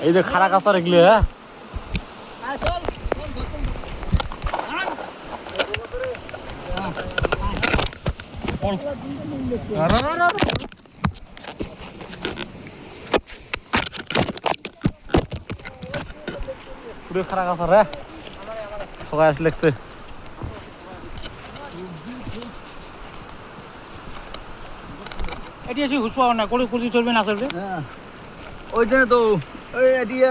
এই যে খারা কাঁচা রেখলে হ্যাঁ পুরো খারা কাঁচা রে সবাই আসলে লেগছে এটি এসে হুস পাওয়া না করে কুড়ি চলবে না চলবে ওই জন্য তো ওই এদিকে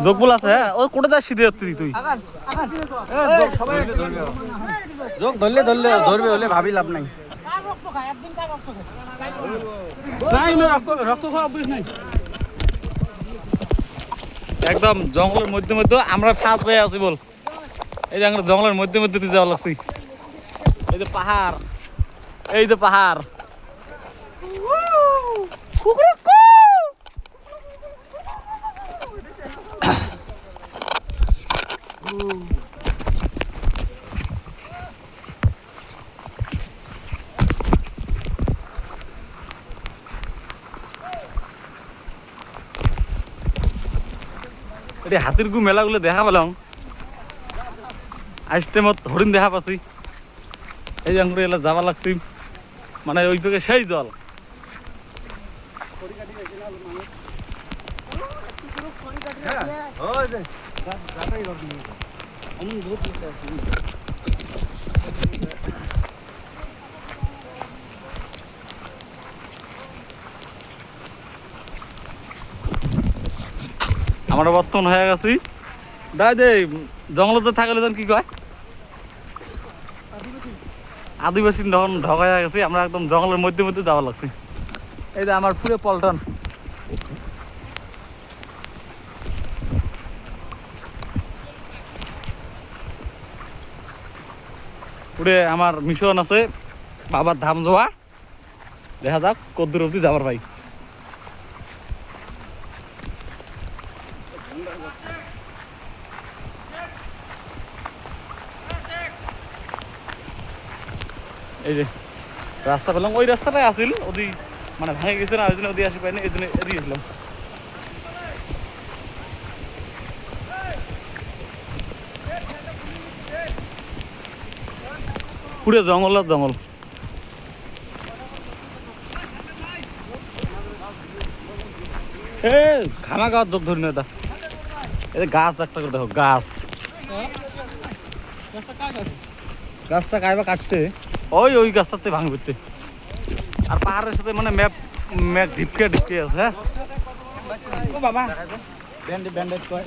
যোগবুল আছে হ্যাঁ ওই কোটে যাস সিধে তুই তুই যোগ ধরলে ধরবে হলে ভাবি লাভ নাই রক্ত খাওয়া অভ্যাস নাই একদম জঙ্গলের মধ্যে মধ্যে আমরা ফাঁস হয়ে আছি বল এই যে আমরা জঙ্গলের মধ্যে মধ্যে তুই যাওয়া লাগছি এই যে পাহাড় এই যে পাহাড় হাতির গু মেলাগুলো দেখা পেলাম আজ টাইমত হরিণ দেখা পাচ্ছি এই যে এলা যাবা লাগছি মানে ওই দিকে সেই জল আমরা বর্তমান হয়ে গেছি দাই দে জঙ্গলত যে থাকলে কি কয় আদিবাসী তখন ঢকায় গেছি আমরা একদম জঙ্গলের মধ্যে মধ্যে যাওয়া লাগছি এই যে আমার পুরো পল্টন পুরে আমার মিশন আছে বাবার ধাম যাওয়া দেখা যাক কদ্দুর অব্দি যাবার ভাই এই যে রাস্তা পেলাম ওই রাস্তাটাই আসিল ওদি মানে ভেঙে গেছে না ওই জন্য ওদি আসি পাইনি এই জন্য এদিকে গেছিলাম পুরো জঙ্গল আর জঙ্গল এ খানা গাছ যোগ ধরি না এটা গাছ একটা করে দেখো গাছ গাছটা কাইবা কাটছে ওই ওই গাছটাতে ভাঙে পড়ছে আর পাহাড়ের সাথে মানে ম্যাপ ঢিপকে আছে হ্যাঁ ও বাবা ব্যান্ডেজ কয়